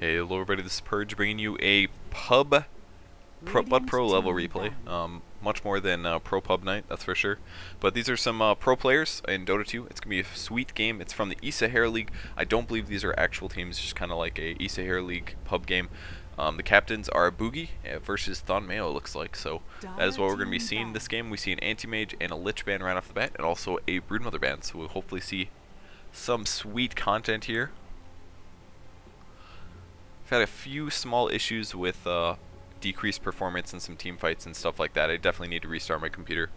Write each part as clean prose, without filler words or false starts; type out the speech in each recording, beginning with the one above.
Hey, hello everybody, this is Purge bringing you a pro level replay. Much more than Pro Pub Night, that's for sure. But these are some pro players in Dota 2. It's going to be a sweet game. It's from the eSahara League. I don't believe these are actual teams, just kind of like a eSahara League pub game. The captains are Buugi versus Thonmeo, it looks like. So that is what we're going to be seeing this game. We see an anti-mage and a lich ban right off the bat, and also a broodmother ban. So we'll hopefully see some sweet content here. I've had a few small issues with decreased performance and some team fights and stuff like that. I definitely need to restart my computer.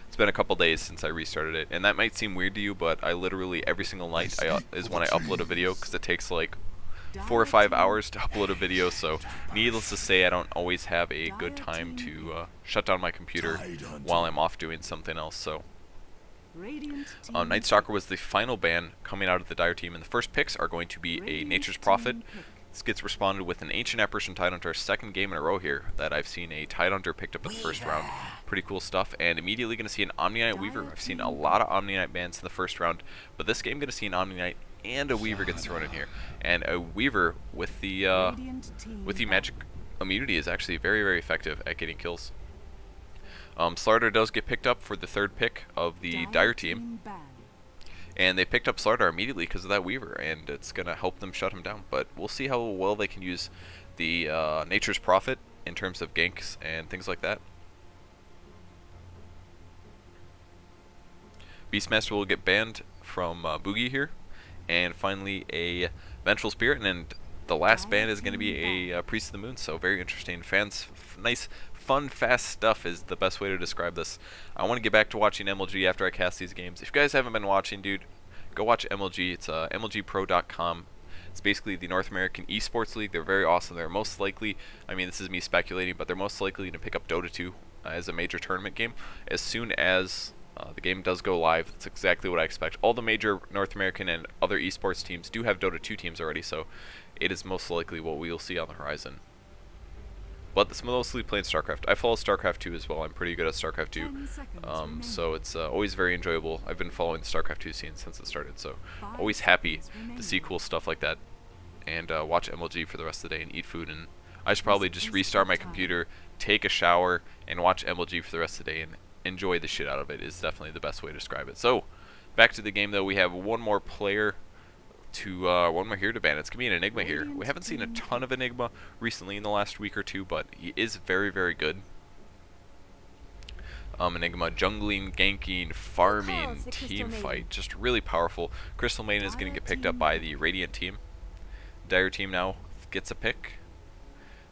It's been a couple days since I restarted it, and that might seem weird to you, but I literally every single night is when I upload a video, because it takes like 4 or 5 hours to upload a video. So needless to say, I don't always have a good time to shut down my computer while I'm off doing something else. So Night Stalker was the final ban coming out of the Dire team, and the first picks are going to be a Nature's Prophet. This gets responded with an Ancient Apparition Tidehunter, second game in a row here that I've seen a Tidehunter picked up in the first round. Pretty cool stuff. And immediately going to see an Omni-Knight Weaver. I've seen a lot of Omni-Knight bans in the first round, but this game going to see an Omni-Knight and a Weaver gets thrown in here. And a Weaver with the magic immunity is actually very, very effective at getting kills. Slardar does get picked up for the third pick of the Dire team. And they picked up Slardar immediately because of that Weaver, and it's going to help them shut him down. But we'll see how well they can use the Nature's Prophet in terms of ganks and things like that. Beastmaster will get banned from Buugi here. And finally a Vengeful Spirit, and then the last ban is going to be a Priest of the Moon. So very interesting. Fans, nice, fun, fast stuff is the best way to describe this. I want to get back to watching MLG after I cast these games. If you guys haven't been watching, dude, go watch MLG. It's mlgpro.com. It's basically the North American Esports League. They're very awesome. They're most likely, I mean, this is me speculating, but they're most likely to pick up Dota 2 as a major tournament game as soon as the game does go live. That's exactly what I expect. All the major North American and other esports teams do have Dota 2 teams already, so it is most likely what we will see on the horizon. But it's mostly playing StarCraft. I follow StarCraft 2 as well. I'm pretty good at StarCraft 2, so it's always very enjoyable. I've been following the StarCraft 2 scene since it started, so always happy to see cool stuff like that and watch MLG for the rest of the day and eat food. And I should probably just restart my computer, take a shower, and watch MLG for the rest of the day and enjoy the shit out of it is definitely the best way to describe it. So back to the game though, we have one more player to one more here to ban. It's gonna be an Enigma here. We haven't seen a ton of Enigma recently in the last week or two, but he is very, very good. Enigma jungling, ganking, farming, team fight, just really powerful. Crystal Maiden is gonna get picked up by the Radiant team. Dire team now gets a pick.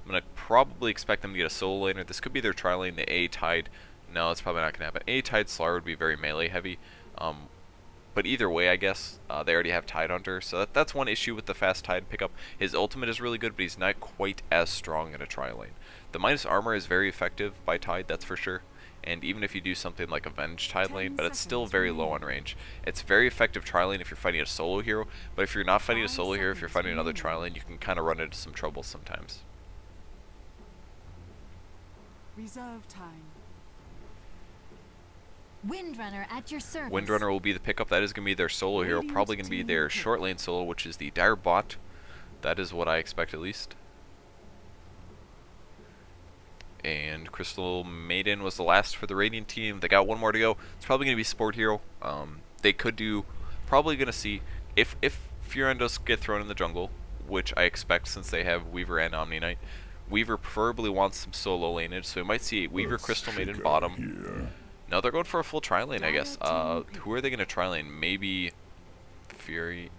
I'm gonna probably expect them to get a solo laner. This could be their tri lane, the A Tide. No, it's probably not going to happen. A-Tide Slar would be very melee heavy. But either way, I guess, they already have Tidehunter. So that's one issue with the fast Tide pickup. His ultimate is really good, but he's not quite as strong in a tri-lane. The minus armor is very effective by Tide, that's for sure. And even if you do something like Avenge Tide lane, but it's still very low on range. It's very effective tri-lane if you're fighting a solo hero. But if you're not fighting a solo hero, if you're fighting another tri-lane, you can kind of run into some trouble sometimes. Reserve time. Windrunner at your service. Windrunner will be the pickup. That is going to be their solo hero. Probably going to be their short lane solo, which is the Dire bot. That is what I expect at least. And Crystal Maiden was the last for the Radiant team. They got one more to go. It's probably going to be Sport Hero. They could do, probably going to see, if Furion does get thrown in the jungle, which I expect since they have Weaver and Omni-Knight. Weaver preferably wants some solo laneage, so we might see Weaver, Crystal Maiden bottom. No, they're going for a full tri-lane, I guess. Who are they going to tri-lane? Maybe Furion?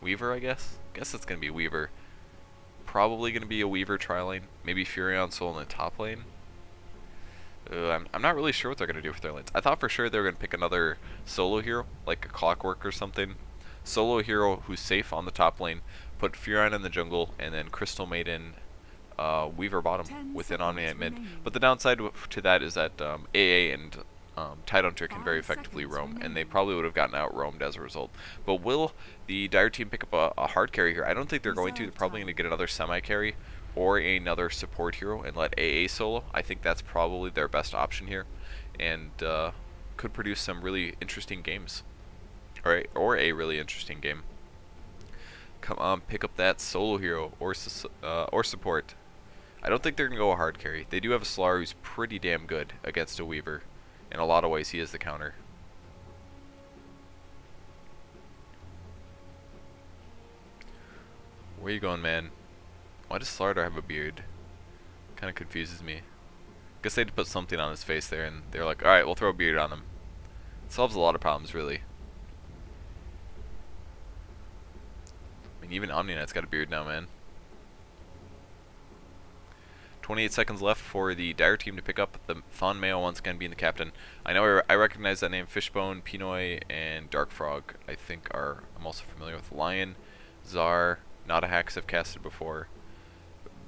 Weaver, I guess? Guess it's going to be Weaver. Probably going to be a Weaver tri-lane. Maybe Furion solo in the top lane. I'm not really sure what they're going to do with their lanes. I thought for sure they were going to pick another solo hero, like a Clockwork or something. Solo hero who's safe on the top lane. Put Furion in the jungle, and then Crystal Maiden, Weaver bottom with an Omni-Knight mid. But the downside to that is that AA and Tidehunter can very effectively roam, and they probably would have gotten out roamed as a result. But will the Dire team pick up a hard carry here? I don't think they're going to. They're probably going to get another semi-carry or another support hero and let AA solo. I think that's probably their best option here, and could produce some really interesting games, or a really interesting game. Come on, pick up that solo hero or support. I don't think they're going to go a hard carry. They do have a Slar who's pretty damn good against a Weaver. In a lot of ways, he is the counter. Where you going, man? Why does Slardar have a beard? Kind of confuses me. Guess they had to put something on his face there, and they're like, alright, we'll throw a beard on him. It solves a lot of problems, really. I mean, even Omniknight's got a beard now, man. 28 seconds left for the Dire team to pick up. The Fawn Mayo once again being the captain. I know I recognize that name. Fishbone, Pinoy, and Dark Frog, I think I'm also familiar with. Lion, Czar, not a hacks I've casted before.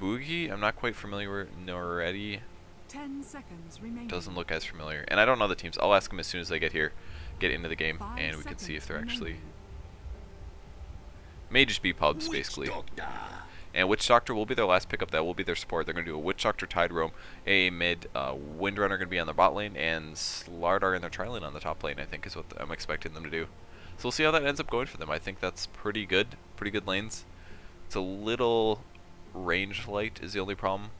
Buugi, I'm not quite familiar with already. 10 seconds remaining. Doesn't look as familiar. And I don't know the teams. I'll ask them as soon as they get here, get into the game, and we can see if they're actually... May just be pubs, basically. And Witch Doctor will be their last pickup. That will be their support. They're going to do a Witch Doctor Tide Roam, a mid Windrunner going to be on their bot lane, and Slardar in their tri lane on the top lane, I think is what I'm expecting them to do. So we'll see how that ends up going for them. I think that's pretty good lanes. It's a little range light is the only problem.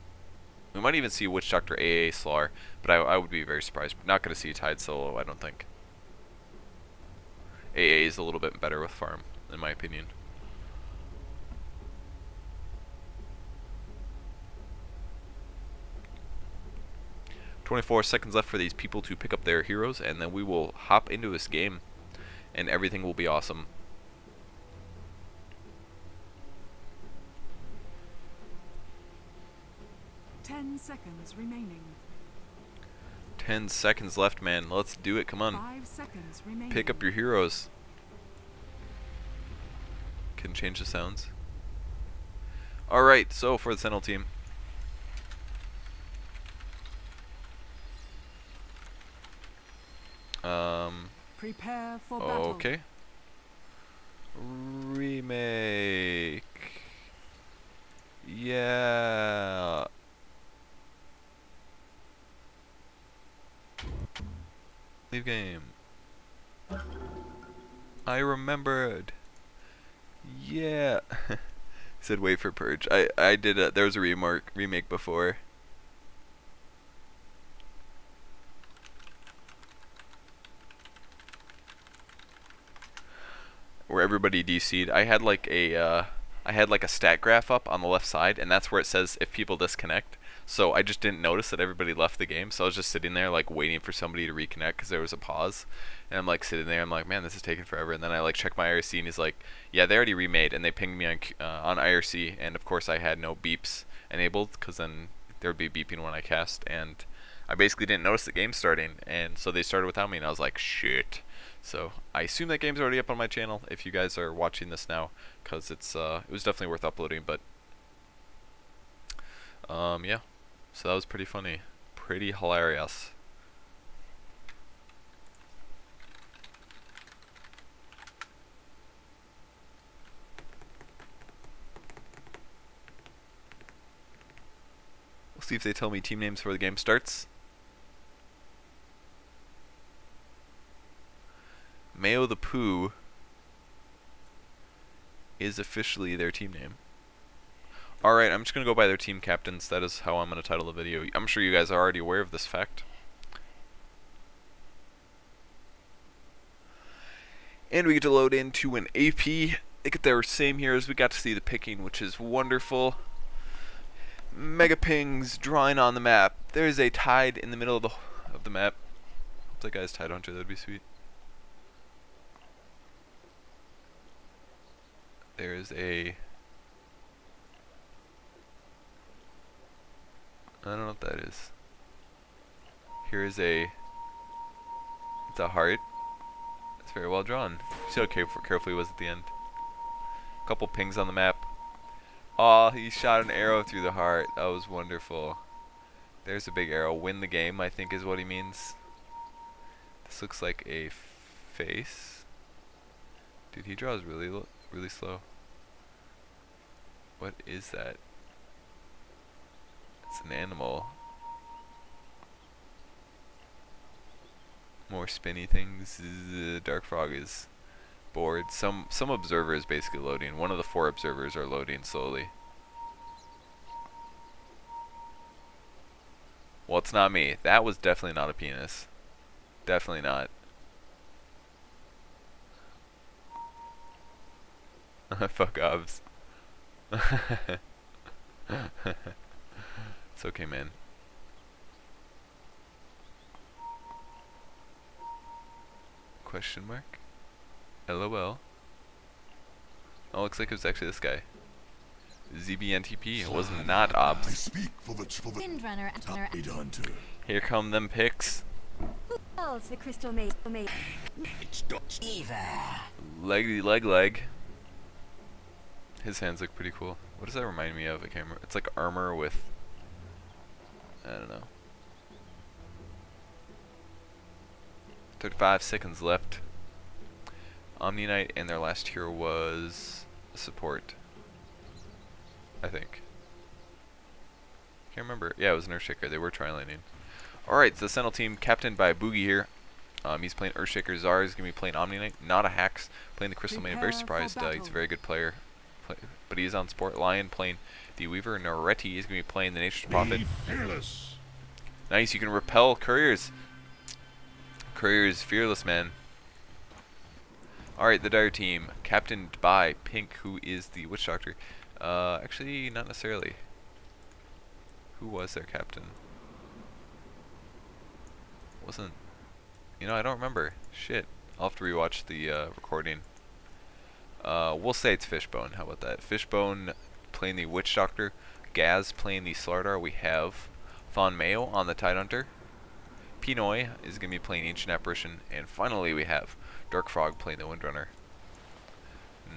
We might even see Witch Doctor AA Slar, but I would be very surprised. Not going to see Tide solo, I don't think. AA is a little bit better with farm, in my opinion. "24 seconds left for these people to pick up their heroes, and then we will hop into this game, and everything will be awesome." 10 seconds remaining. 10 seconds left, man. Let's do it. Come on. 5 seconds remaining. Pick up your heroes. Can change the sounds. Alright, so for the Sentinel team. Prepare for battle. Okay. Remake. Yeah. Leave game. I remembered. Yeah. He said wait for Purge. I did there was a remake before. Where everybody DC'd. I had like a stat graph up on the left side, and that's where it says if people disconnect. So I just didn't notice that everybody left the game, so I was just sitting there like waiting for somebody to reconnect because there was a pause. And I'm like sitting there, I'm like, man, this is taking forever. And then I like check my IRC, and he's like, yeah, they already remade, and they pinged me on IRC, and of course I had no beeps enabled because then there would be beeping when I cast, and I basically didn't notice the game starting, and so they started without me, and I was like, shit. So I assume that game's already up on my channel if you guys are watching this now, because it was definitely worth uploading. But yeah, so that was pretty funny, pretty hilarious. We'll see if they tell me team names before the game starts. Mayo the Pooh is officially their team name. Alright, I'm just going to go by their team captains. That is how I'm going to title the video. I'm sure you guys are already aware of this fact. And we get to load into an AP. They get their same heroes. We got to see the picking, which is wonderful. Mega pings drawing on the map. There's a Tide in the middle of the map. Hope that guy's Tide Hunter. That'd be sweet. There's a... I don't know what that is. Here's a... It's a heart. It's very well drawn. See how careful he was at the end. A couple pings on the map. Oh, he shot an arrow through the heart. That was wonderful. There's a big arrow. Win the game, I think is what he means. This looks like a face. Dude, he draws really slow. What is that? It's an animal. More spinny things. Dark Frog is board. Some observer is basically loading. One of the 4 observers are loading slowly. Well, it's not me. That was definitely not a penis. Definitely not. Fuck obs. It's okay, man. Question mark? LOL. Oh, looks like it was actually this guy. ZBNTP. It was not obs. Windrunner. Here come them picks. Calls the crystal maze. Leggy leg. His hands look pretty cool. What does that remind me of? I can't remember. It's like armor with, I don't know. 35 seconds left. Omni Knight and their last hero was support, I think. Can't remember. Yeah, it was an Earthshaker. They were tri-laning. Alright, so the Sentinel team captained by Buugi here. He's playing Earthshaker. Zara is going to be playing Omni Knight, not a Hax. Playing the Crystal Maiden. Very surprised. He's a very good player. But he's on support. Lion playing the Weaver. Noretti is going to be playing the Nature's Prophet. Nice, you can repel couriers. Courier is fearless, man. Alright, the Dire team, captained by Pink, who is the Witch Doctor. Actually, not necessarily. Who was their captain? Wasn't... You know, I don't remember. Shit. I'll have to rewatch the recording. We'll say it's Fishbone. How about that? Fishbone playing the Witch Doctor. Gaz playing the Slardar. We have Thon Mayo on the Tidehunter. Pinoy is going to be playing Ancient Apparition. And finally we have Dark Frog playing the Windrunner.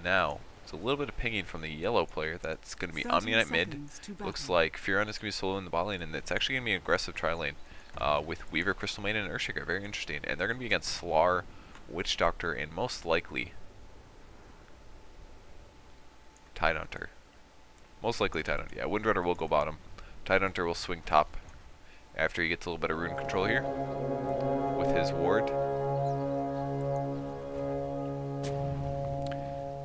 Now, it's a little bit of pinging from the yellow player. That's going to be Omni Knight mid. Looks like Furon is going to be solo in the bot lane. And it's actually going to be an aggressive tri-lane with Weaver, Crystal Maiden, and Earthshaker. Very interesting. And they're going to be against Slar, Witch Doctor, and most likely Tidehunter. Most likely Tidehunter. Yeah, Windrunner will go bottom. Tidehunter will swing top after he gets a little bit of rune control here with his ward.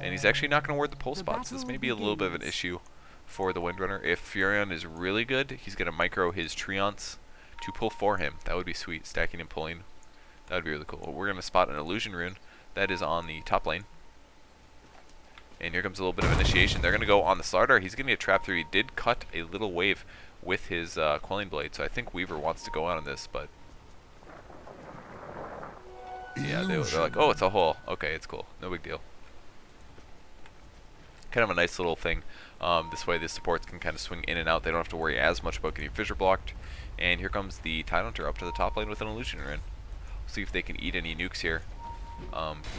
And he's actually not going to ward the pull spots. This may be a little bit of an issue for the Windrunner. If Furion is really good, he's going to micro his Treants to pull for him. That would be sweet. Stacking and pulling. That would be really cool. We're going to spot an Illusion Rune that is on the top lane. And here comes a little bit of initiation. They're going to go on the Slardar. He's going to get trapped through. He did cut a little wave with his Quelling Blade, so I think Weaver wants to go out on this, but... Yeah, they're like, oh, it's a hole. Okay, it's cool. No big deal. Kind of a nice little thing. This way the supports can kind of swing in and out. They don't have to worry as much about getting fissure blocked. And here comes the Tidehunter up to the top lane with an Illusion Rune. We'll see if they can eat any nukes here.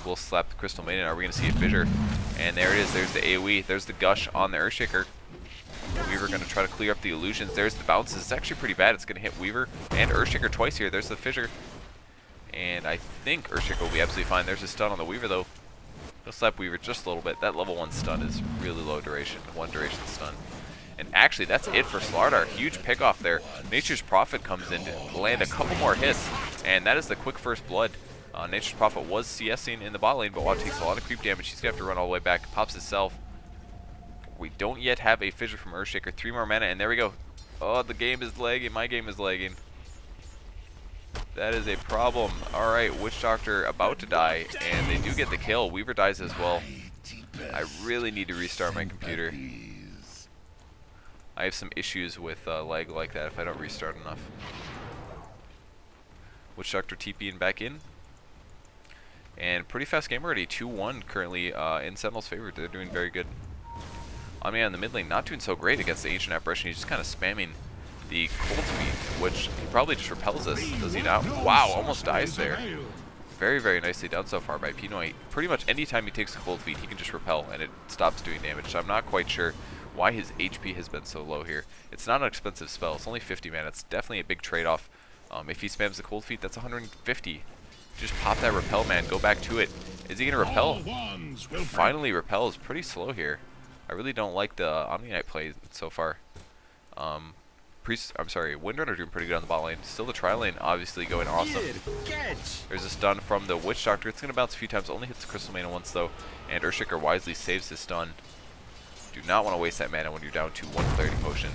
We'll slap the Crystal Maiden. Are we going to see a fissure? And there it is. There's the AoE. There's the gush on the Earthshaker. Weaver going to try to clear up the illusions. There's the bounces. It's actually pretty bad. It's going to hit Weaver and Earthshaker twice here. There's the fissure. And I think Earthshaker will be absolutely fine. There's a stun on the Weaver, though. He'll slap Weaver just a little bit. That level 1 stun is really low duration. 1 duration stun. And actually, that's it for Slardar. Huge pick off there. Nature's Prophet comes in to land a couple more hits. And that is the quick first blood. Nature's Prophet was CSing in the bot lane, but while it takes a lot of creep damage, he's going to have to run all the way back. Pops himself. We don't yet have a fissure from Earthshaker. 3 more mana, and there we go. Oh, the game is lagging. My game is lagging. That is a problem. Alright, Witch Doctor about to die, and they do get the kill. Weaver dies as well. I really need to restart my computer. I have some issues with lag like that if I don't restart enough. Witch Doctor TPing back in. And pretty fast game already. 2-1 currently in Sentinel's favor. They're doing very good. Omni in the mid lane not doing so great against the Ancient Apparition. He's just kind of spamming the Cold Feet, which he probably just repels us. Does he not? Wow, almost dies there. Very, very nicely done so far by Pinoy. Pretty much anytime he takes a Cold Feet, he can just repel and it stops doing damage. So I'm not quite sure why his HP has been so low here. It's not an expensive spell. It's only 50 mana. It's definitely a big trade-off. If he spams the Cold Feet, that's 150. Just pop that repel, man. Go back to it. Is he going to repel? Finally repels. Pretty slow here. I really don't like the Omni Knight play so far. I'm sorry, Windrunner doing pretty good on the bot lane. Still the tri lane obviously going awesome. There's a stun from the Witch Doctor. It's going to bounce a few times. Only hits the Crystal Mana once though. And Earthshaker wisely saves his stun. Do not want to waste that mana when you're down to 130 potion.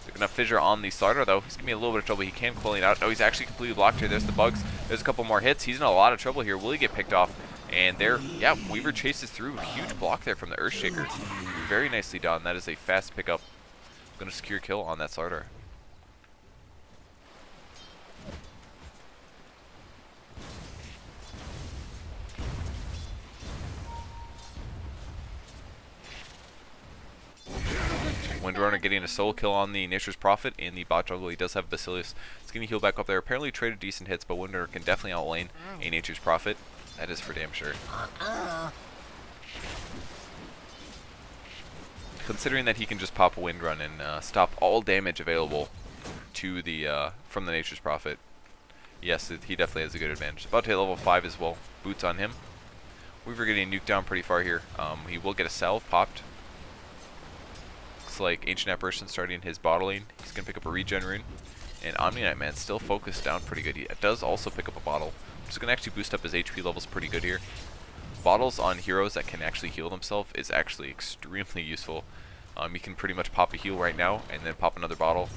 They're going to fissure on the Slardar though. He's going to be in a little bit of trouble. He can coil it out. No, he's actually completely blocked here. There's the bugs. There's a couple more hits. He's in a lot of trouble here. Will he get picked off? And there, yeah, Weaver chases through. Huge block there from the Earthshaker. Very nicely done. That is a fast pickup. Going to secure kill on that Slardar. Windrunner getting a solo kill on the Nature's Prophet in the bot jungle. He does have Basilius. It's going to heal back up there. Apparently traded decent hits, but Windrunner can definitely outlane a Nature's Prophet. That is for damn sure. Considering that he can just pop a Windrun and stop all damage available to the from the Nature's Prophet, yes, he definitely has a good advantage. About to hit level 5 as well. Boots on him. Weaver getting nuked down pretty far here. He will get a salve popped. Looks like Ancient Apparition starting his bottling. He's going to pick up a regen rune. And Omni-Knight Man still focused down pretty good. He does also pick up a bottle. Just going to actually boost up his HP levels pretty good here. Bottles on heroes that can actually heal themselves is actually extremely useful. You can pretty much pop a heal right now and then pop another bottle.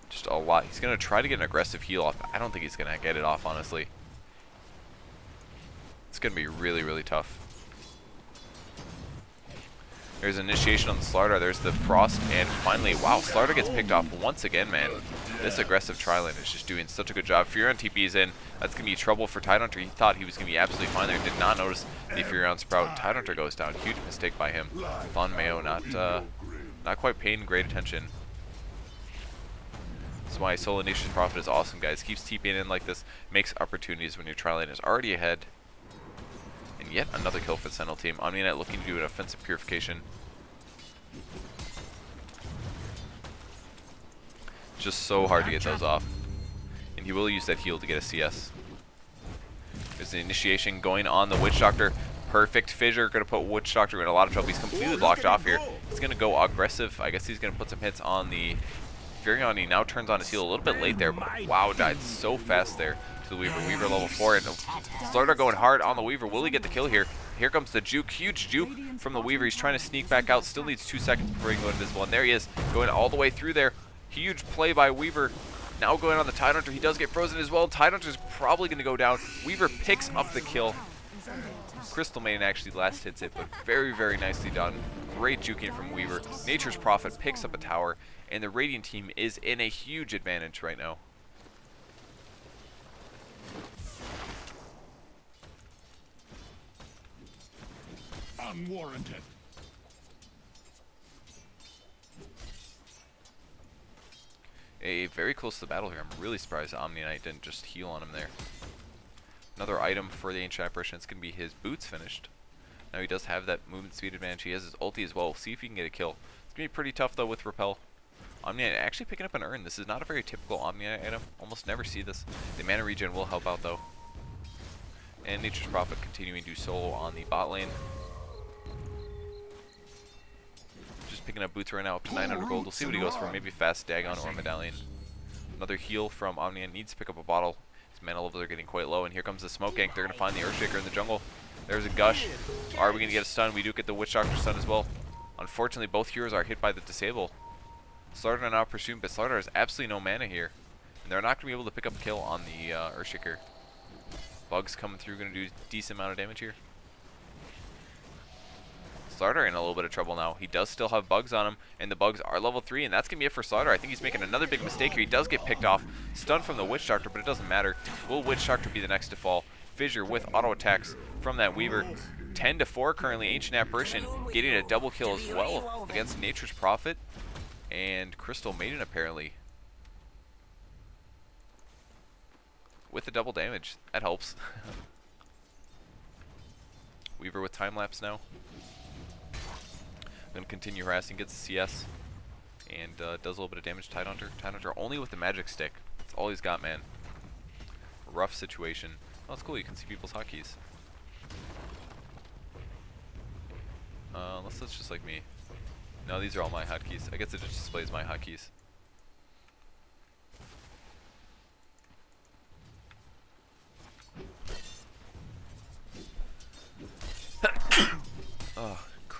Just a lot. He's going to try to get an aggressive heal off. I don't think he's going to get it off, honestly. It's going to be really, really tough. There's initiation on the Slardar. There's the Frost. And finally, wow, Slardar gets picked off once again, man. This aggressive tri-lane is just doing such a good job. Furion TP's in. That's going to be trouble for Tidehunter. He thought he was going to be absolutely fine there. Did not notice the Furion Sprout. Tidehunter goes down. Huge mistake by him. Von Mayo not quite paying great attention. That's why Solo Nature's Prophet is awesome, guys. Keeps TPing in like this. Makes opportunities when your tri-lane is already ahead. And yet another kill for the Sentinel team. Omni-Knight looking to do an offensive purification. Just so hard to get those off. And he will use that heal to get a CS. There's the initiation going on the Witch Doctor. Perfect fissure. Going to put Witch Doctor in a lot of trouble. He's completely blocked off here. He's going to go aggressive. I guess he's going to put some hits on the Furion. He now turns on his heal a little bit late there. But wow, died so fast there to the Weaver. Weaver level 4. And Slardar going hard on the Weaver. Will he get the kill here? Here comes the juke. Huge juke from the Weaver. He's trying to sneak back out. Still needs 2 seconds before he can go invisible. And there he is. Going all the way through there. Huge play by Weaver. Now going on the Tidehunter. He does get frozen as well. Tidehunter's probably going to go down. Weaver picks up the kill. Crystal Maiden actually last hits it, but very, very nicely done. Great juking from Weaver. Nature's Prophet picks up a tower, and the Radiant team is in a huge advantage right now. Unwarranted. Very close to the battle here. I'm really surprised Omni-Knight didn't just heal on him there. Another item for the Ancient Apparition. It's going to be his boots finished. Now he does have that movement speed advantage. He has his ulti as well. We'll see if he can get a kill. It's going to be pretty tough though with Repel. Omni-Knight actually picking up an urn. This is not a very typical Omni-Knight item. Almost never see this. The mana regen will help out though. And Nature's Prophet continuing to do solo on the bot lane. Just picking up boots right now up to 900 gold. We'll see what he goes for. Maybe fast Dagon or Medallion. Another heal from Omni-Knight. Needs to pick up a bottle. His mana levels are getting quite low. And here comes the smoke gank. They're going to find the Earthshaker in the jungle. There's a gush. Are we going to get a stun? We do get the Witch Doctor stun as well. Unfortunately, both heroes are hit by the disable. Slardar now pursuing, but Slardar has absolutely no mana here. And they're not going to be able to pick up a kill on the Earthshaker. Bugs coming through, going to do a decent amount of damage here. Slardar in a little bit of trouble now. He does still have bugs on him, and the bugs are level 3, and that's going to be it for Slardar. I think he's making another big mistake here. He does get picked off. Stun from the Witch Doctor, but it doesn't matter. Will Witch Doctor be the next to fall? Fissure with auto attacks from that Weaver. 10-4 currently. Ancient Apparition getting a double kill as well against Nature's Prophet and Crystal Maiden apparently. With the double damage. That helps. Weaver with time lapse now. Going to continue harassing, gets the CS, and does a little bit of damage to Tidehunter. Tidehunter only with the magic stick. That's all he's got, man. Rough situation. Oh, that's cool. You can see people's hotkeys. Unless that's just like me. No, these are all my hotkeys. I guess it just displays my hotkeys.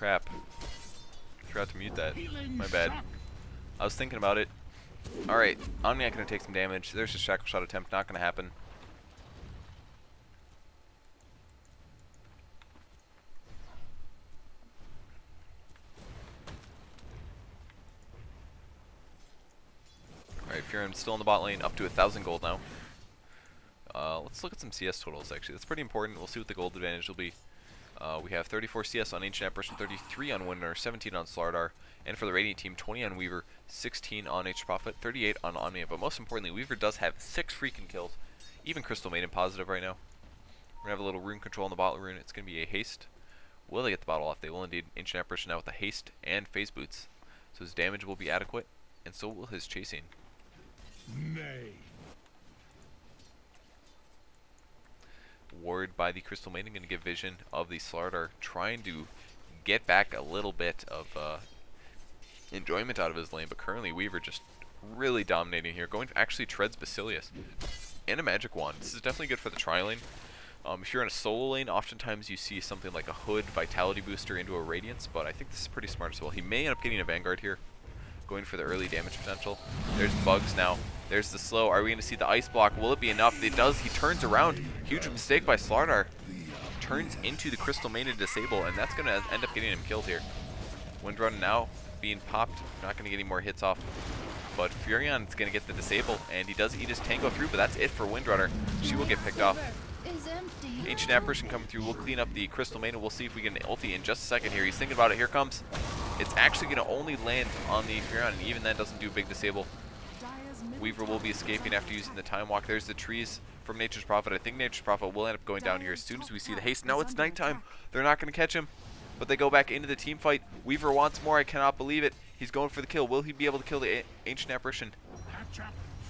crap. Forgot to mute that. My bad. I was thinking about it. Alright, Omniac gonna take some damage. There's a shackle shot attempt, not gonna happen. Alright, Furin still in the bot lane, up to 1,000 gold now. Let's look at some CS totals actually. That's pretty important. We'll see what the gold advantage will be. We have 34 CS on Ancient Apparition, 33 on Windrunner, 17 on Slardar, and for the Radiant team, 20 on Weaver, 16 on H Prophet, 38 on Omnia. But most importantly, Weaver does have 6 freaking kills. Even Crystal Maiden positive right now. We're going to have a little rune control on the bot rune. It's going to be a haste. Will they get the bottle off? They will indeed. Ancient Apparition now with the haste and phase boots. So his damage will be adequate, and so will his chasing. Nay. Ward by the Crystal Maiden, going to give vision of the Slardar, trying to get back a little bit of enjoyment out of his lane, but currently Weaver just really dominating here. Going to actually treads Basilius and a magic wand. This is definitely good for the tri-lane. If you're in a solo lane, oftentimes you see something like a Hood Vitality Booster into a Radiance, but I think this is pretty smart as well. He may end up getting a Vanguard here, going for the early damage potential. There's bugs now. There's the slow. Are we going to see the ice block? Will it be enough? It does. He turns around. Huge mistake by Slardar. Turns into the Crystal Maiden to disable, and that's going to end up getting him killed here. Windrunner now being popped. Not going to get any more hits off. But Furion's going to get the disable, and he does eat his tango through, but that's it for Windrunner. She will get picked off. Ancient Apparition coming through. We'll clean up the Crystal Maiden. We'll see if we get an ulti in just a second here. He's thinking about it. Here comes. It's actually going to only land on the Furion, and even then doesn't do a big disable. Weaver will be escaping after using the Time Walk. There's the trees from Nature's Prophet. I think Nature's Prophet will end up going down here as soon as we see the haste. No, it's nighttime. They're not going to catch him, but they go back into the team fight. Weaver wants more. I cannot believe it. He's going for the kill. Will he be able to kill the Ancient Apparition?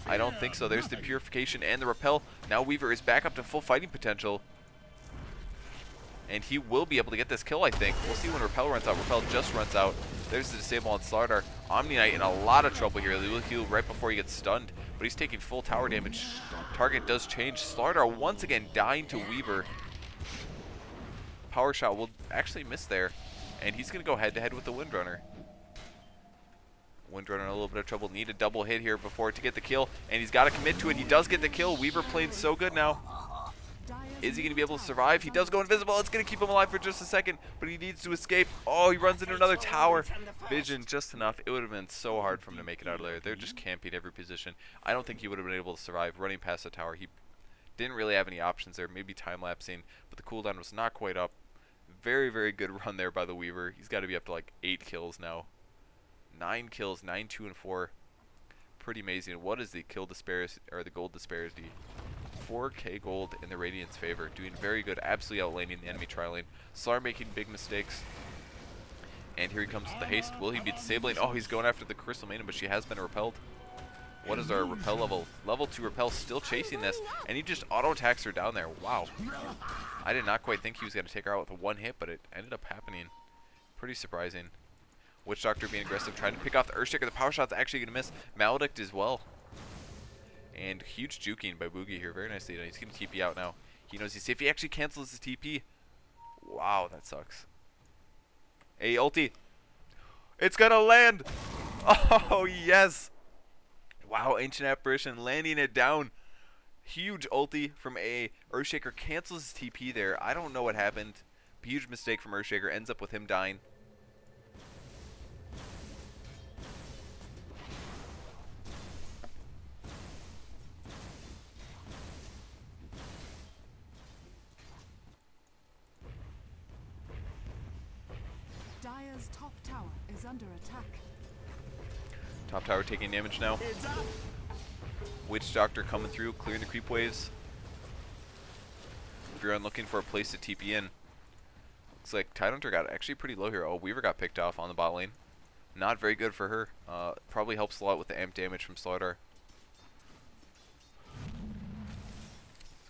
I don't think so. There's the Purification and the Repel. Now Weaver is back up to full fighting potential, and he will be able to get this kill, I think. We'll see when Repel runs out. Repel just runs out. There's the disable on Slardar. Omni Knight in a lot of trouble here. He will heal right before he gets stunned, but he's taking full tower damage. Target does change. Slardar once again dying to Weaver. Power shot will actually miss there, and he's going to go head-to-head with the Windrunner. Windrunner in a little bit of trouble. Need a double hit here before to get the kill, and he's got to commit to it. He does get the kill. Weaver playing so good now. Is he going to be able to survive? He does go invisible. It's going to keep him alive for just a second, but he needs to escape. Oh, he runs into another tower. Vision just enough. It would have been so hard for him to make it out of there. They're just camping every position. I don't think he would have been able to survive running past the tower. He didn't really have any options there. Maybe time-lapsing, but the cooldown was not quite up. Very, very good run there by the Weaver. He's got to be up to like 8 kills now. 9 kills, 9, 2, and 4. Pretty amazing. What is the kill disparity, or the gold disparity? 4k gold in the Radiant's favor. Doing very good. Absolutely outlaning the enemy tri-lane. Slar making big mistakes. And here he comes with the haste. Will he be disabling? Oh, he's going after the Crystal Maiden, but she has been repelled. What is our repel level? Level 2 repel, still chasing this. And he just auto-attacks her down there. Wow. I did not quite think he was going to take her out with a one hit, but it ended up happening. Pretty surprising. Witch Doctor being aggressive, trying to pick off the Earthshaker. The power shot's actually going to miss. Maledict as well. And huge juking by Buugi here. Very nicely done. He's going to TP out now. He knows he's safe. He actually cancels his TP. Wow, that sucks. Hey, ulti. It's going to land. Oh, yes. Wow, Ancient Apparition landing it down. Huge ulti from A. Earthshaker cancels his TP there. I don't know what happened. Huge mistake from Earthshaker. Ends up with him dying. Dire's top tower is under attack. Top tower taking damage now. Witch Doctor coming through, clearing the creep waves. If you're looking for a place to TP in. Looks like Tidehunter got actually pretty low here. Oh, Weaver got picked off on the bot lane. Not very good for her. Probably helps a lot with the amp damage from Slardar.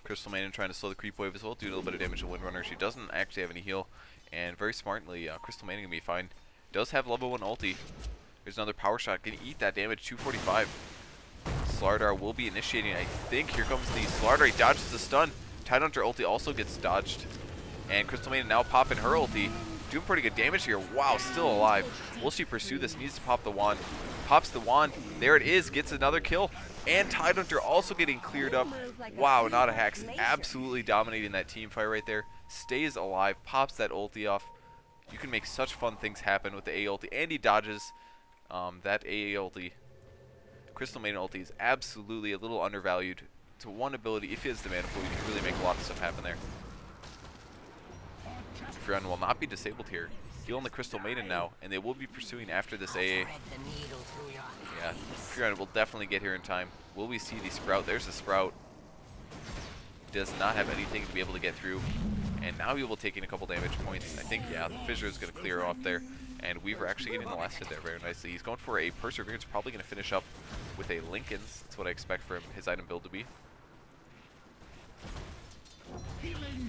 Crystal Maiden trying to slow the creep wave as well, do a little bit of damage to Windrunner. She doesn't actually have any heal, and very smartly, Crystal Maiden can be fine. Does have level 1 ulti. There's another power shot. Gonna eat that damage. 245. Slardar will be initiating. I think here comes the Slardar. He dodges the stun. Tidehunter ulti also gets dodged, and Crystal Maiden now popping her ulti. Doing pretty good damage here. Wow, still alive. Will she pursue this? Needs to pop the wand. Pops the wand. There it is. Gets another kill. And Tidehunter also getting cleared up. Wow, not a hacks. Absolutely dominating that team fight right there. Stays alive. Pops that ulti off. You can make such fun things happen with the A ulti. And he dodges that AA ulti. Crystal Maiden ulti is absolutely a little undervalued. To one ability, if he has the mana pool, you can really make a lot of stuff happen there. Furion will not be disabled here. Heal on the Crystal Maiden now, and they will be pursuing after this AA. Yeah, Furion will definitely get here in time. Will we see the Sprout? There's the Sprout. Does not have anything to be able to get through. And now he will take in a couple damage points. I think, yeah, the Fissure is going to clear off there. And Weaver actually getting the last hit there very nicely. He's going for a Perseverance, probably going to finish up with a Lincoln's. That's what I expect for him, his item build to be.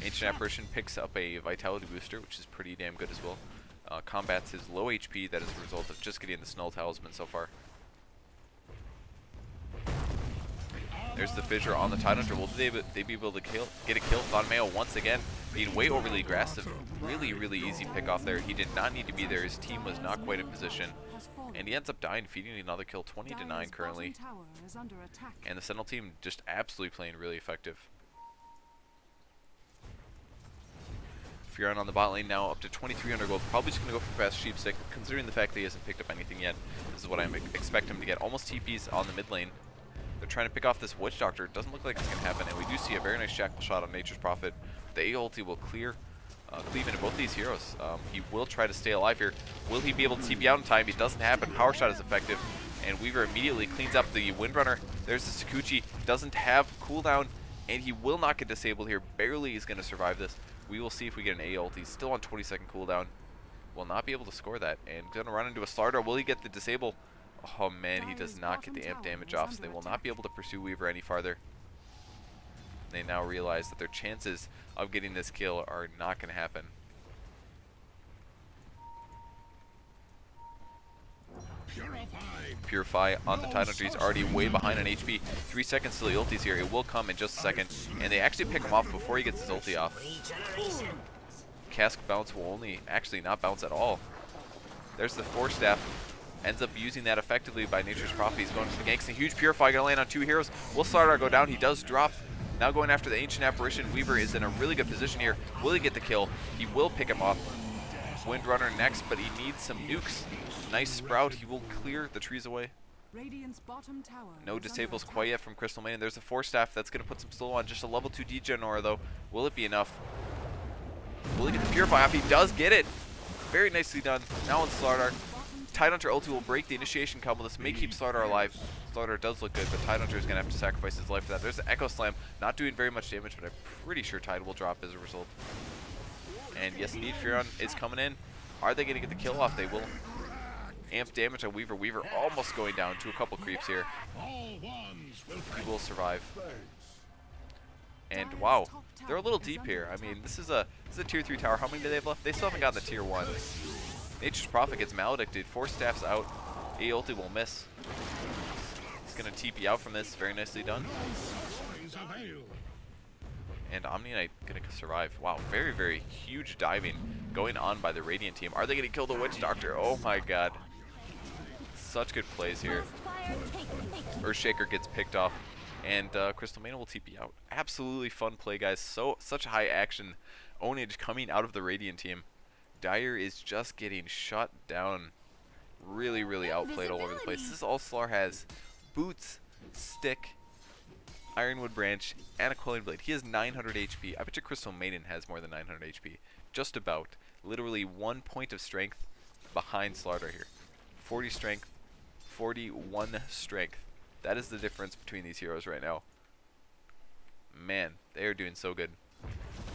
Ancient Apparition picks up a Vitality booster, which is pretty damn good as well. Combats his low HP, that is a result of just getting the Snow Talisman so far. There's the Fissure on the Tidehunter. Will they be able to get a kill? Thonmeo once again being way overly aggressive. Really, really easy pick off there. He did not need to be there. His team was not quite in position. And he ends up dying, feeding another kill, 20-9 currently. And the Sentinel team just absolutely playing really effective. Furion on the bot lane now up to 2,300 gold. Probably just going to go for fast Sheepstick, considering the fact that he hasn't picked up anything yet. This is what I expect him to get. Almost TPs on the mid lane. They're trying to pick off this Witch Doctor. It doesn't look like it's going to happen, and we do see a very nice Shackle shot on Nature's Prophet. The A ulti will cleave into both these heroes. He will try to stay alive here. Will he be able to TP out in time? It doesn't happen. Power Shot is effective, and Weaver immediately cleans up the Windrunner. There's the Sakuchi. Doesn't have cooldown, and he will not get disabled here. Barely is going to survive this. We will see if we get an A ult. He's still on 20-second cooldown. Will not be able to score that, and going to run into a Slardar. Will he get the disable? Oh man, he does not get the amp damage off, so they will not be able to pursue Weaver any farther. They now realize that their chances of getting this kill are not going to happen. Purify on the Tidehunter. He's already way behind on HP. 3 seconds till the ulti's here. It will come in just a second, and they actually pick him off before he gets his ulti off. Cask bounce will only actually not bounce at all. There's the Force Staff. Ends up using that effectively by Nature's Prophet. He's going for the ganks. A huge Purify going to land on 2 heroes. Will Slardar go down? He does drop. Now going after the Ancient Apparition. Weaver is in a really good position here. Will he get the kill? He will pick him off. Windrunner next, but he needs some nukes. Nice Sprout. He will clear the trees away. No disables quite yet from Crystal Maiden. There's a Force Staff that's going to put some slow on. Just a level 2 degen aura though. Will it be enough? Will he get the Purify off? He does get it. Very nicely done. Now on Slardar. Tidehunter ulti will break the initiation combo. This may keep Slardar alive. Slardar does look good, but Tidehunter is going to have to sacrifice his life for that. There's the Echo Slam. Not doing very much damage, but I'm pretty sure Tide will drop as a result. And yes, indeed, Furion is coming in. Are they going to get the kill off? They will. Amp damage on Weaver. Weaver almost going down to a couple creeps here. He will survive. And wow, they're a little deep here. I mean, this is a tier 3 tower. How many do they have left? They still haven't gotten the tier 1. Nature's Prophet gets maledicted. Force Staff's out. A ulti will miss. He's going to TP out from this. Very nicely done. And Omni Knight going to survive. Wow, very, very huge diving going on by the Radiant team. Are they going to kill the Witch Doctor? Oh my god. Such good plays here. Earthshaker gets picked off. And Crystal Maiden will TP out. Absolutely fun play, guys. Such high action ownage coming out of the Radiant team. Dire is just getting shut down. Really, really outplayed all over the place. This is all Slar has. Boots, Stick, Ironwood Branch, and a Quelling Blade. He has 900 HP. I bet you Crystal Maiden has more than 900 HP. Just about. Literally 1 point of strength behind Slardar here. 40 strength, 41 strength. That is the difference between these heroes right now. Man, they are doing so good.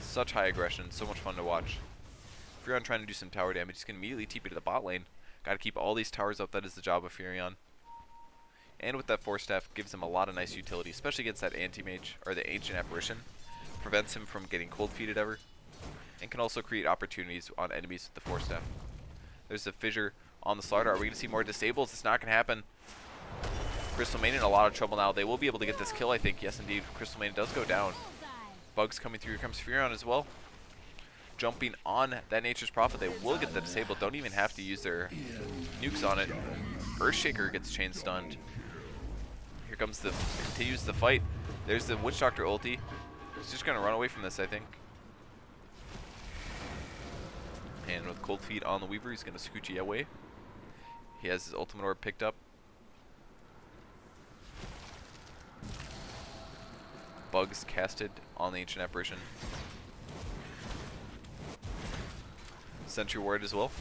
Such high aggression. So much fun to watch. Furion trying to do some tower damage. He's going to immediately TP to the bot lane. Got to keep all these towers up. That is the job of Furion. And with that Force Staff, gives him a lot of nice utility, especially against that Anti-Mage, or the Ancient Apparition. Prevents him from getting cold feeded ever. And can also create opportunities on enemies with the Force Staff. There's a Fissure on the Slardar. Are we going to see more disables? It's not going to happen. Crystal Maiden in a lot of trouble now. They will be able to get this kill, I think. Yes, indeed. Crystal Maiden does go down. Bugs coming through. Here comes Furion as well. jumping on that Nature's Prophet. They will get the disable. Don't even have to use their nukes on it. Earthshaker gets chain stunned. Here comes continues the fight. There's the Witch Doctor ulti. He's just gonna run away from this, I think. And with Cold Feet on the Weaver, he's gonna scoochie away. He has his ultimate orb picked up. Bugs casted on the Ancient Apparition. Sentry Ward as well.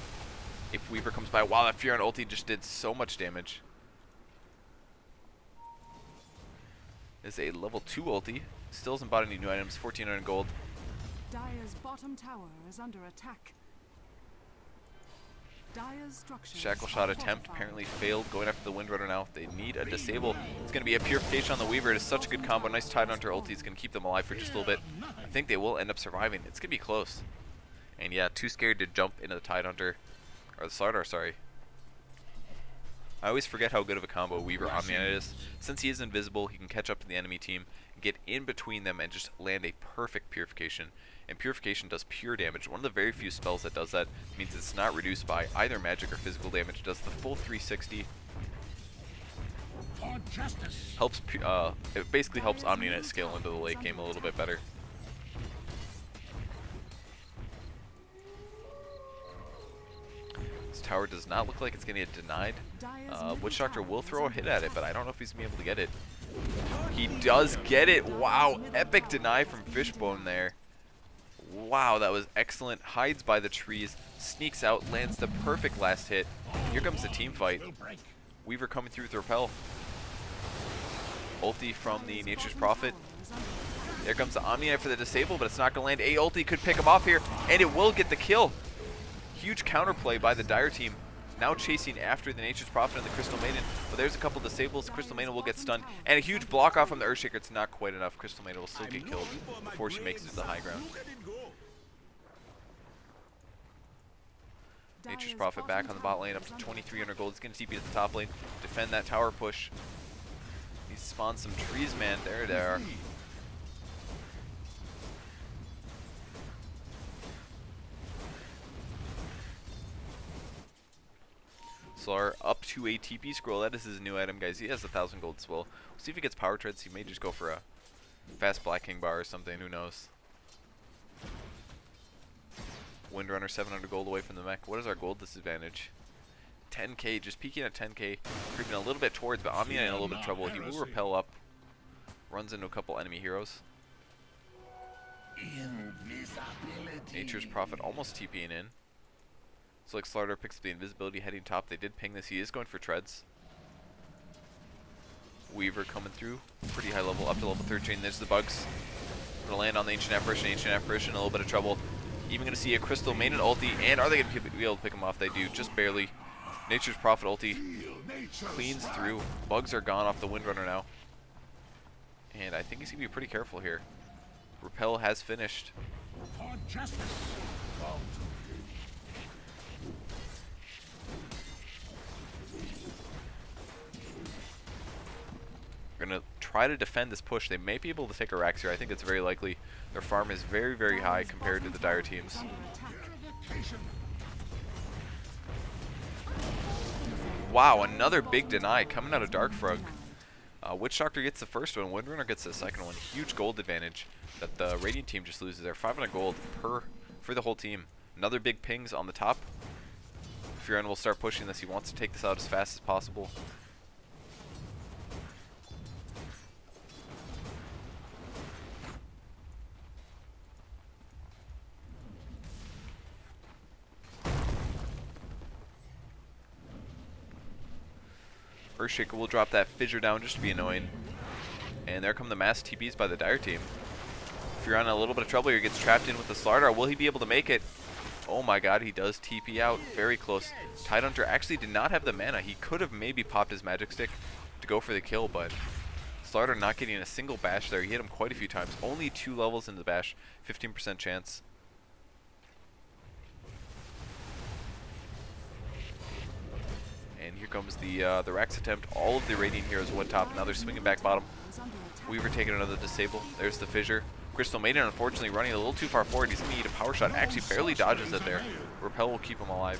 If Weaver comes by, wow, that Furon ulti just did so much damage. Is a level 2 ulti. Still hasn't bought any new items. 1400 gold. Dire's bottom tower is under attack. Dire's structures Shackle Shot are attempt fortified. apparently failed. Going after the Windrunner now. They need a disable. It's going to be a Purification on the Weaver. It is such a good combo. Nice Tidehunter ulti. It's going to keep them alive for just a little bit. I think they will end up surviving. It's going to be close. And yeah, too scared to jump into the Tidehunter. Or the Slardar, sorry. I always forget how good of a combo Weaver Omniant is. Since he is invisible, he can catch up to the enemy team, get in between them, and just land a perfect Purification. And Purification does pure damage. One of the very few spells that does that. Means it's not reduced by either magic or physical damage. It does the full 360. For justice. Helps. It basically helps Omniant scale into the late game a little bit better. This tower does not look like it's going to get denied. Witch Doctor will throw a hit at it, but I don't know if he's going to be able to get it. He does get it. Wow, epic deny from Fishbone there. Wow, that was excellent. Hides by the trees, sneaks out, lands the perfect last hit. Here comes the team fight. Weaver coming through with Repel. Ulti from the Nature's Prophet. There comes the Omni for the disable, but it's not going to land. A ulti could pick him off here, and it will get the kill. Huge counterplay by the Dire team. Now chasing after the Nature's Prophet and the Crystal Maiden. But there's a couple disables. Crystal Maiden will get stunned. And a huge block off from the Earthshaker. It's not quite enough. Crystal Maiden will still get killed before she makes it to the high ground. Nature's Prophet back on the bot lane up to 2300 gold. He's going to TP at the top lane. Defend that tower push. He spawns some trees, man. There they are. Solar up to a TP scroll. That is his new item, guys. He has 1000 gold as well. We'll see if he gets power treads. He may just go for a fast Black King bar or something. Who knows? Windrunner 700 gold away from the mech. What is our gold disadvantage? 10k. Just peeking at 10k. Creeping a little bit towards, but Omnia in a little bit of trouble. He will repel up. Runs into a couple enemy heroes. Nature's Prophet almost TPing in. So like Slardar picks up the invisibility heading top. They did ping this. He is going for treads. Weaver coming through. Pretty high level, up to level 13. There's the bugs. Gonna land on the Ancient Apparition. Ancient Apparition in a little bit of trouble. Even gonna see a Crystal Maiden ulti. And are they gonna be able to pick him off? They do, just barely. Nature's Prophet ulti cleans through. Bugs are gone off the Windrunner now. And I think he's gonna be pretty careful here. Repel has finished. For justice. We're going to try to defend this push. They may be able to take a Rax here. I think it's very likely. Their farm is very, very high compared to the Dire teams. Wow, another big deny coming out of Darkfrog. Witch Doctor gets the first one. Windrunner gets the second one. Huge gold advantage that the Radiant team just loses there. 500 gold for the whole team. Another big pings on the top. Furon will start pushing this. He wants to take this out as fast as possible. Earthshaker will drop that Fissure down just to be annoying. And there come the mass TPs by the Dire team. If you're in a little bit of trouble here, gets trapped in with the Slardar. Will he be able to make it? Oh my god, he does TP out. Very close. Tidehunter actually did not have the mana. He could have maybe popped his magic stick to go for the kill, but Slardar not getting a single bash there. He hit him quite a few times. Only 2 levels in the bash. 15% chance. And here comes the Rax attempt. All of the Radiant heroes went top. Now they're swinging back bottom. Weaver taking another disable. There's the Fissure. Crystal Maiden, unfortunately, running a little too far forward. He's going to need a power shot. Actually, barely dodges it there. Repel will keep him alive.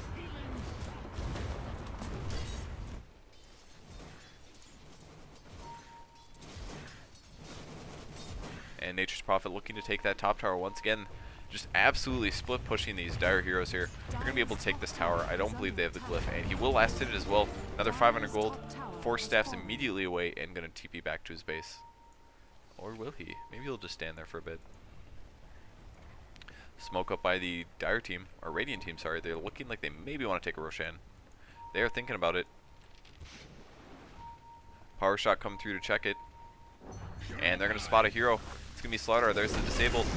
And Nature's Prophet looking to take that top tower once again. Just absolutely split pushing these dire heroes here. They're going to be able to take this tower. I don't believe they have the glyph. And he will last hit it as well. Another 500 gold. 4 staffs immediately away and going to TP back to his base. Or will he? Maybe he'll just stand there for a bit. Smoke up by the dire team. Or Radiant team, sorry. They're looking like they maybe want to take a Roshan. They are thinking about it. Power shot coming through to check it. And they're going to spot a hero. It's going to be Slaughter. There's the disabled.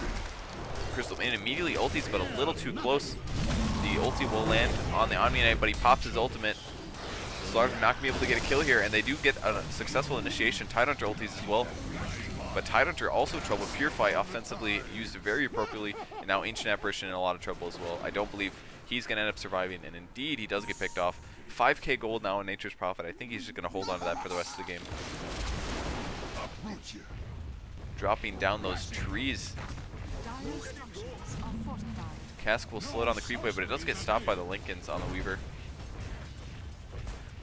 Crystal Maiden immediately ultis, but a little too close. The ulti will land on the Omni Knight, but he pops his ultimate. Slaughter not going to be able to get a kill here, and they do get a successful initiation. Tidehunter ultis as well. But Tidehunter also trouble. Purify offensively used very appropriately, and now Ancient Apparition in a lot of trouble as well. I don't believe he's going to end up surviving, and indeed he does get picked off. 5k gold now in Nature's Prophet. I think he's just going to hold on to that for the rest of the game. Dropping down those trees. Cask will slow down the creep wave, but it does get stopped by the Lincolns on the Weaver.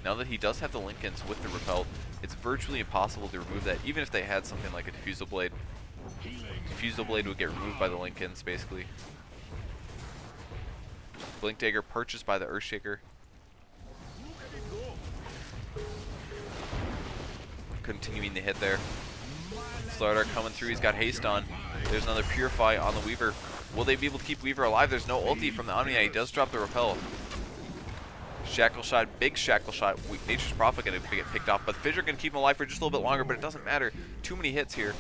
Now that he does have the Lincolns with the Repel, it's virtually impossible to remove that, even if they had something like a Diffusal Blade. Diffusal Blade would get removed by the Lincolns, basically. Blink Dagger purchased by the Earthshaker. Continuing the hit there. Slardar coming through, he's got haste on. There's another Purify on the Weaver. Will they be able to keep Weaver alive? There's no ulti from the Omni Knight. He does drop the Repel. Shackle shot, big shackle shot. Nature's Prophet going to get picked off, but Fissure going to keep him alive for just a little bit longer, but it doesn't matter. Too many hits here.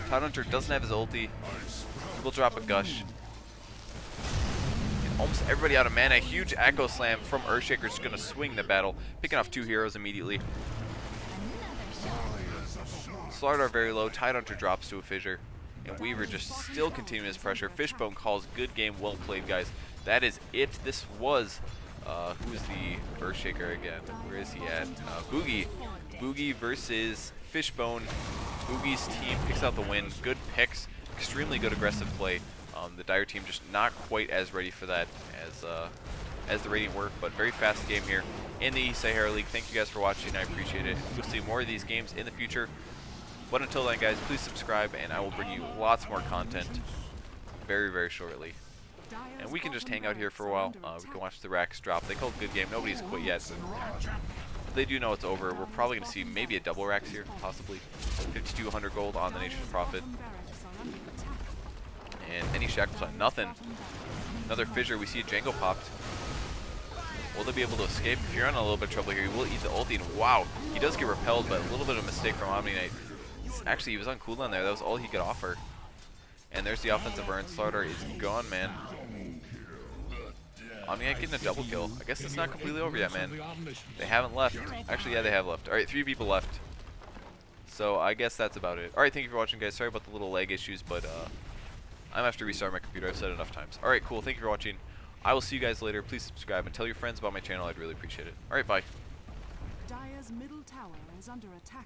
Tidehunter doesn't have his ulti. He will drop a Gush. And almost everybody out of mana. Huge Echo Slam from Earthshaker is going to swing the battle, picking off 2 heroes immediately. Slardar very low. Tidehunter drops to a Fissure. And Weaver just still continuing his pressure. Fishbone calls, good game, well played, guys. That is it. This was, who is the Earthshaker again? Where is he at? Buugi. Buugi versus Fishbone. Boogie's team picks out the win. Good picks. Extremely good aggressive play. The Dire team just not quite as ready for that as the Radiant were, but very fast game here in the eSahara League. Thank you guys for watching. I appreciate it. You'll see more of these games in the future. But until then, guys, please subscribe, and I will bring you lots more content very, very shortly. And we can just hang out here for a while. We can watch the racks drop. They call it good game. Nobody's quit yet. But they do know it's over. We're probably going to see maybe a double racks here, possibly. 5,200 gold on the Nature's Prophet. And any shackle shot, nothing. Another Fissure. We see a Django popped. Will they be able to escape? If you're in a little bit of trouble here, he will eat the ulti. And wow, he does get repelled, but a little bit of a mistake from Omni Knight. Actually, he was on cooldown there. That was all he could offer. And there's the offensive burn. Slardar is gone, man. Omni Knight getting a double kill. I guess it's not completely over yet, man. They haven't left. Actually, yeah, they have left. Alright, 3 people left. So I guess that's about it. Alright, thank you for watching, guys. Sorry about the little lag issues, but I'm going to have to restart my computer. I've said it enough times. Alright, cool. Thank you for watching. I will see you guys later. Please subscribe and tell your friends about my channel. I'd really appreciate it. Alright, bye. Dire's middle tower is under attack.